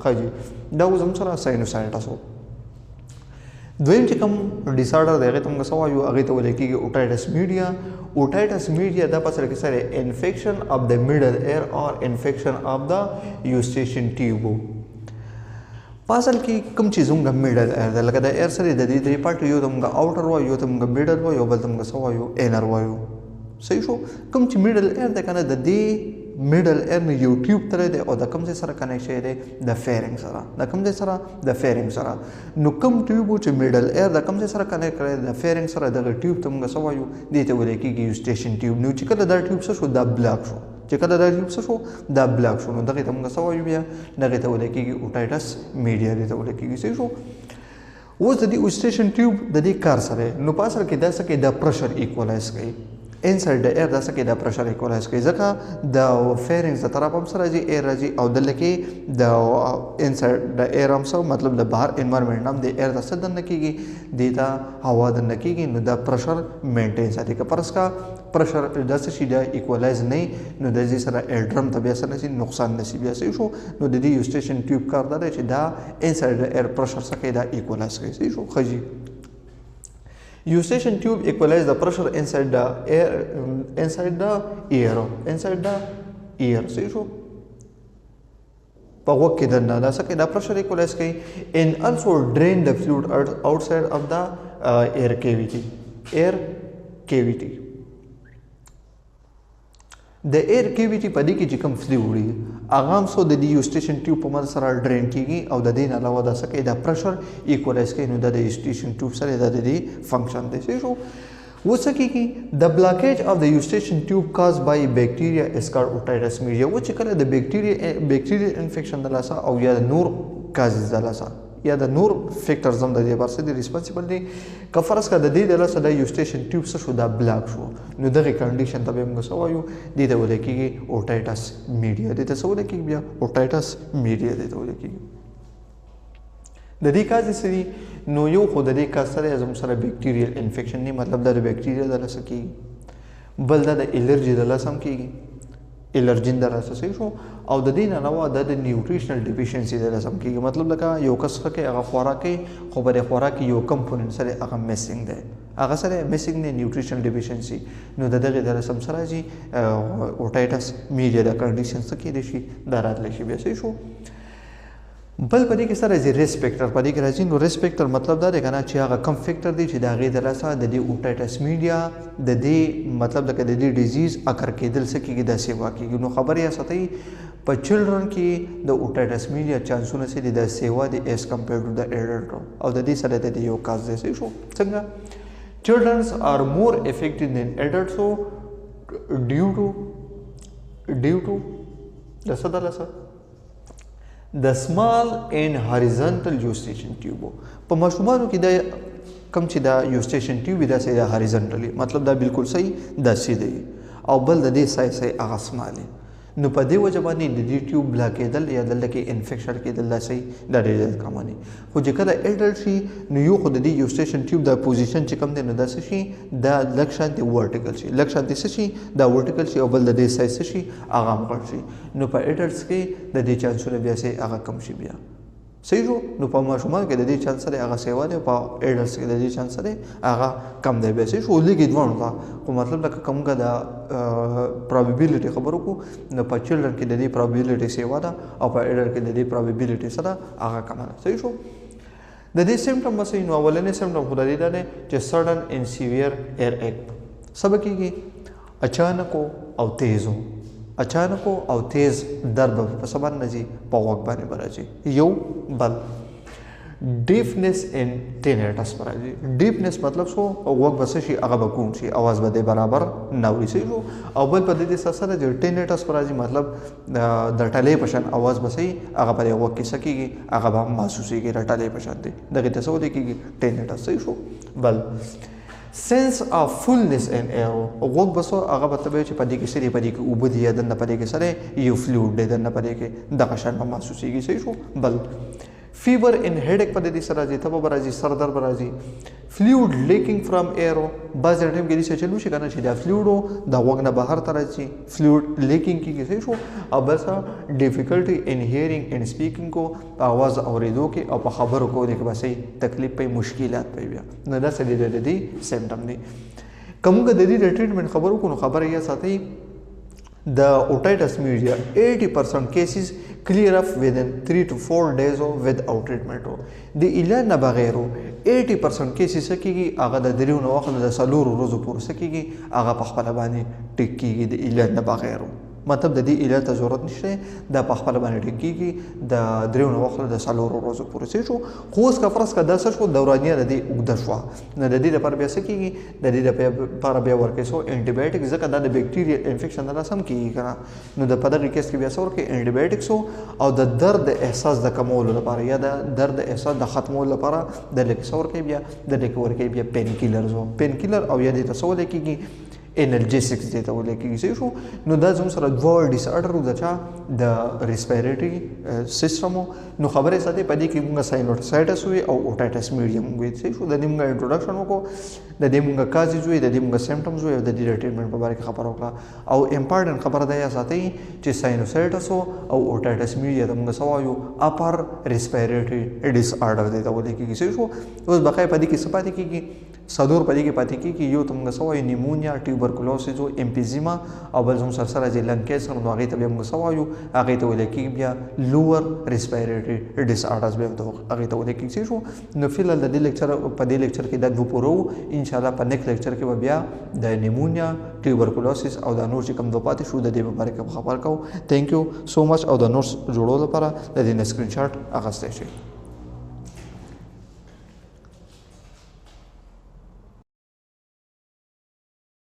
خاجي دا اوس هم سره ساینوسایټس وو دویم چې کوم ډیسارډر دی هغې ته موږ څه وایو هغې ته ویل کېږي اوټایټس میډیا اوټایټس میډیا دا په سره کې سره انفیکشن اف د میډل ایر اور انفیکشن اف د یوسټیشن ټیوب په اصل کې کوم چې زموږ میډل ایر دی لکه د ایر سره د دې درې پارټ یو ته موږ آوټر وایو یو ته موږ میډل وایو یو بل ته موږ څه وایو انر وایو صحیح شو کوم چې میډل ایر دی که نه د دې میډل ایر نه یو ټیوب تللی دی او د کوم ځای سره کنیکټ شوی دی د فیرنګ سره د کوم ځای سره د فیرنګ سره نو کوم ټیوب چې میډل ایر د کوم ځای سره کنیکټ کړی د فیرنګ سره دغه ټیوب ته موږ څه وایو دې ته ویل کېږي یوسټیشن ټیوب نو چې کله دا ټیوب څه شو دا بلاک شو چې کله دا ټیوب څه شو دا بلاک شو نو دغې ته موږ څه وایو بیا دغې ته ویل کېږي اوټایټس میډیا دې ته ویل کېږي صحیح شو اوس د دې یوسټیشن ټیوب د دې کار سره نو په اصل کې دا څه کوي دا پرشر ایکوالایز کوي انسایډ د ایر دا څه کوي دا پرشر ایکوالایز کوي ځکه د فیرنګس د طرف هم سره راځي ایر راځي او دلته کې د انسایډ د ایر هم څه مطلب د بهر انوایرمنټ هم د ایر د څه دننه کېږي دې ته هوا دننه کېږي نو دا پرشر مینټین ساتي که فرض کا پرشر داسې شي دا ایکوالایز نه نو د دې سره ایر ډرم ته بیا څه نه شي نقصان نه شي بیا صحیح شو نو د دې یوسټیشن ټیوب کار دا دی چې دا انسایډ د ایر پرشر څه کوي دا ایکوالایز کوي صحیح شو ښه جي Eustachian tube equalize the pressure inside the air, inside the ear. See شو؟ په غوږ کې دننه دا څه کوي دا pressure equalize کوي and also drain the fluid outside of the air cavity. د ایر کیویټي په دې کې چې کوم فلویډ وي هغه هم څو د دې یوسټیشن ټیوب په مدد سره ډرین کېږي او د دې نه علاوه دا څه کوي دا پرشر ایکوالایز کوي نو دا د یوسټیشن ټیوب سره دا د دې فنکشن دی صحیح شو اوس څه کېږي د بلاکیج اف د یوسټیشن ټیوب کاز بای بیکټیریا از کالډ اوټایټس میډیا و چې کله د بیکټیریا انفیکشن د لاسه او یا نور کازز د لاسه یا د نور فیکټرز هم د دې لپاره څه دي ریسپانسیبل دي که فرض کړه د دې د لاسه د یوسټیشن ټیوب څه شو دا بلاک شو نو دغه کنډیشن ته به موږ څه وایو دې ته ویل کېږي اوټایټس میډیا دې ته څه ویل کېږي بیا اوټایټس میډیا دې ته ویل کېږي د دې کاز څه دي نو یو خو د دې کاز سره زموږ سره بیکټیریل انفیکشن نه مطلب دا د بیکټیریا د لاسه کېږي بل دا د الرجي د لاسه هم کېږي الرجین د لاسه صحیح شو او د دې نه علاوه د نیوټریشنل ډیفیشنسي د لاسه هم کېږي مطلب لکه یو کس ښه کوي هغه خوراک کوي خو په دې خوراک کې یو کمپوننټ سره هغه میسنګ دی هغه سره میسنګ دی نیوټریشنل ډیفیشنسي نو د دغې د لاسه هم سره راځي اوټایټس میډیا د کنډیشن څه کېدای شي دا راتلی شي بیا صحیح شو بل په دې کې سره راځي ریسک فیکټر په دې کې راځي نو ریسک فیکټر مطلب دا دی که نه چې هغه کم فیکټر دی چې د هغې د لاسه د دې اوټایټس میډیا د دې مطلب د دې ډیزیز اکر کېدل څه کېږي دا سیوا کېږي نو خبر یې ساتئ په چلډرن کې د اوټایټس میډیا چانسونه چې دي د سیوا دي ایز کمپیرډ ټو د ایډلټ او د دې سره د دې یو کاز دی صحیح شو څنګه چلډرنز آر مور افیکټډ دین ایډلټ سو ډیو ټو د څه د لاسه د سمال اینڈ هاریزنټل یوسټیشن ټیوب په ماشومانو کې دا کم چې دا یوسټیشن ټیوب دا سي دا هاریزنټلی مطلب دا بالکل صحیح دا سیده او بل د دې سای هغه سمالي نو په دې وجه باندې د دې ټیوب بلاک کېدل یا دلته کې انفیکشن کېدل دا صحیح دا ډېر کماني خو چې کله ایډلټ شي نو یو خو د دې یوسټیشن ټیوب د پوزیشن چې کم دی نو دا څه شي دا لږ شانتې ورټیکل شي لږ شانتې څه شي دا ورټیکل شي او بل د دې سایز څه شي هغه هم غټ شي نو په ایډلټس کې د دې چانسونه بیا صحیح هغه کم شي بیا صحیح شو نو په ماشومان کې د دې چانس سره هغه سیوا دی په ایډلټس کې د دې چانس سره هغه کم دی بیا صحیح شو لږ دوه دا خو مطلب لکه کومګه دا پروبیبیلیټي خبرو کو نو په چلډرن کې د دې پروبیبیلیټي سیوا ده او په ایډلټ کې د دې پروبیبیلیټي سره هغه کم ده صحیح شو د دې سیمټم بس نو اولنې سیمټم خو د دې ده چې سډن ان سیویر ایر ایک سبا کېږي اچانک او تیزو اچانکو او تیز درد په سبا نځي په غوږ باندې راځي یو بل ډیفنس ان ټینیټس راځي ډیفنس مطلب څه غوږ بس شي هغه به کوم شي اواز به برابر نه اوري شي او بل په دې سره چې ټینیټس راځي مطلب د ټلې پشن اواز به سي هغه په غوږ کې سکیږي هغه به محسوسيږي رټلې پشن دي دغه ته څه ودی کېږي ټینیټس صحیح شو بل sense of fullness and air غوږ بسو هغه به تبه چې پدې کې سری پدې کې اوبد یا دنه پدې کې سره یو فلویډ دی دنه پدې کې دغه شان محسوسيږي صحیح شو بل فیور ان هډیک په دې سره راځي، تبه به راځي، سر درد به راځي. فلویډ لیکینګ فرام ایرو، بعضې ټایم کې داسې چل وشي که نه چې دا فلویډ د غوږ نه بهر ته راځي، فلویډ لیکینګ کېږي. صحیح شو. او بل څه ډیفیکلټي ان هیرینګ ان سپیکینګ کو، په اواز اورېدو کې او په خبرو کولو کې به صحیح تکلیف پی مشکلات پی بیا. نو دا څه دي د دې سیمټم دي. که موږ د دې د ټریټمنټ خبرو کوو نو خبره یې ساتئ the otitis media 80% cases clear up within 3 to 4 days without treatment. د علاج نه بغیر 80% cases کېږي هغه د دریو نه واخله د څلورو ورځو پورې څه کېږي هغه په خپله باندې ټیک کېږي د علاج نه بغیر. مطلب د دې علاج ته ضرورت نشته، دا په خپله باندې ټیک کېږي د دریو نه واخله د څلورو ورځو پورې. څه شو. خو اوس که فرض که دا څه شو دورانیه د دې اوږده شوه، نو د دې لپاره بیا څه کېږي، د دې لپاره بیا ورکوي څو انټي بایوټیک، ځکه دا د بیکټیریل انفیکشن د لاسه هم کېږي که نه. نو د په دغه کیس کې بیا څه ورکوي انټي بایوټیکس او د درد احساس د کمولو لپاره یا د درد احساس د ختمولو لپاره د لکه څه ورکوي بیا د لکه ورکوي بیا پین کیلرز پین کیلر او یا دې ته څه ویلی کېږي انرجیسکس دې ته ویلی کېږي. صحیح شو. نو دا زموږ سره دوه ډیس آرډر د چا د ریسپیریټري سیسټم. نو خبرې ساتي په دې کې موږ ساینوسایټس وي او اوټایټس میډیا موږ وي. صحیح شو. د دې موږ انټروډکشن وکړو، د دې موږ کازز وي، د دې موږ سیمټمز وي او د دې د ټریټمنټ په باره کې خبره وکړه. او امپارټنټ خبره دا یې ساتئ چې ساینوسایټس او اوټایټس میډیا ته موږ څه وایو اپر ریسپیریټري ډیس آرډر دې ته ویلی کېږي. صحیح شو. اوس بقای په دې کې څه پاتې کېږي، څلور په دې کې پاتې کېږي. یو ته موږ څه وایو نیمونیا، ټیوبرکلوسیس او امفیزیما، او بل زموږ سره راځي لنګ کینسر. نو هغې ته بیا موږ څه وایو، هغې ته ویلی کېږي بیا لوور ریسپیریټري ډیس آرډرز بیا هغې ته ویلی کېږي. شو. نو فی الحال د دې لیکچر په دې لیکچر کې دا دوه پوره وو. انشاءالله په نیکسټ لیکچر کې به بیا د نیمونیا، ټیوبرکلوسیس او دا نور چې کوم دوه پاتې شو د دې په باره کې خبر کوو. تھینک یو سو مچ. او د نوټس جوړولو لپاره د دې نه سکرین شاټ اخیستی شئ.